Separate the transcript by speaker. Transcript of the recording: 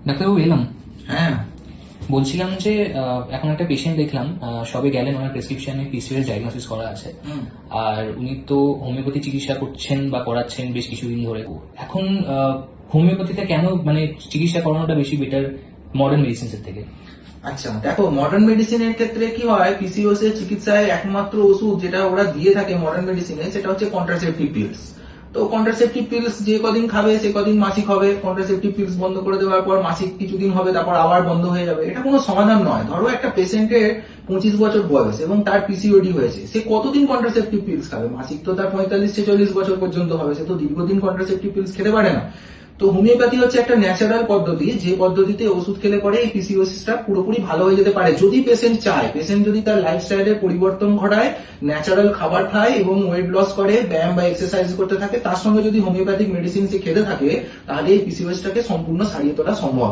Speaker 1: ডাক্তারবাবু এলাম।
Speaker 2: হ্যাঁ,
Speaker 1: বলছিলাম যে এখন একটা পেশেন্ট দেখলাম, সবে গেলেন, ওনার প্রেসক্রিপশনে পিসিওএস ডায়াগনোসিস করা আছে। আর উনি তো হোমিওপ্যাথি চিকিৎসা করছেন বা করাচ্ছেন বেশ কিছুদিন ধরে। এখন হোমিওপ্যাথিতে কেন মানে চিকিৎসা করানোটা বেশি বেটার মডার্ন মেডিসিনসের থেকে?
Speaker 2: আচ্ছা দেখো, মডার্ন মেডিসিনের ক্ষেত্রে কি হয়, পিসিওএস এর চিকিৎসায় একমাত্র ওষুধ যেটা ওরা দিয়ে থাকে মডার্ন মেডিসিনে, সেটা হচ্ছে কন্ট্রাসেপটিভ পিলস। তো কন্ট্রাসেপটিভ পিলস যে কদিন খাবে সে কদিন মাসিক হবে, কন্ট্রাসেপটিভ পিলস বন্ধ করে দেওয়ার পর মাসিক কিছুদিন হবে, তারপর আবার বন্ধ হয়ে যাবে। এটা কোনো সমাধান নয়। ধরো একটা পেশেন্টের 25 বছর বয়স এবং তার পিসিওডি হয়েছে, সে কতদিন কন্ট্রাসেপটিভ পিলস খাবে? মাসিক তো তার 45-46 বছর পর্যন্ত হবে, সে তো দীর্ঘদিন কন্ট্রাসেপটিভ পিলস খেতে পারে না। তো হোমিওপ্যাথি হচ্ছে একটা ন্যাচারাল পদ্ধতি, যে পদ্ধতিতে ওষুধ খেলে পরে এই পিসিওসিসটা পুরোপুরি ভালো হয়ে যেতে পারে, যদি পেশেন্ট চায়। পেশেন্ট যদি তার লাইফস্টাইলের পরিবর্তন ঘটায়, ন্যাচারাল খাবার খায় এবং ওয়েট লস করে, ব্যায়াম বা এক্সারসাইজ করতে থাকে, তার সঙ্গে যদি হোমিওপ্যাথিক মেডিসিন সে খেতে থাকে, তাহলে এই পিসিওএসটাকে সম্পূর্ণ সারিয়ে তোলা সম্ভব।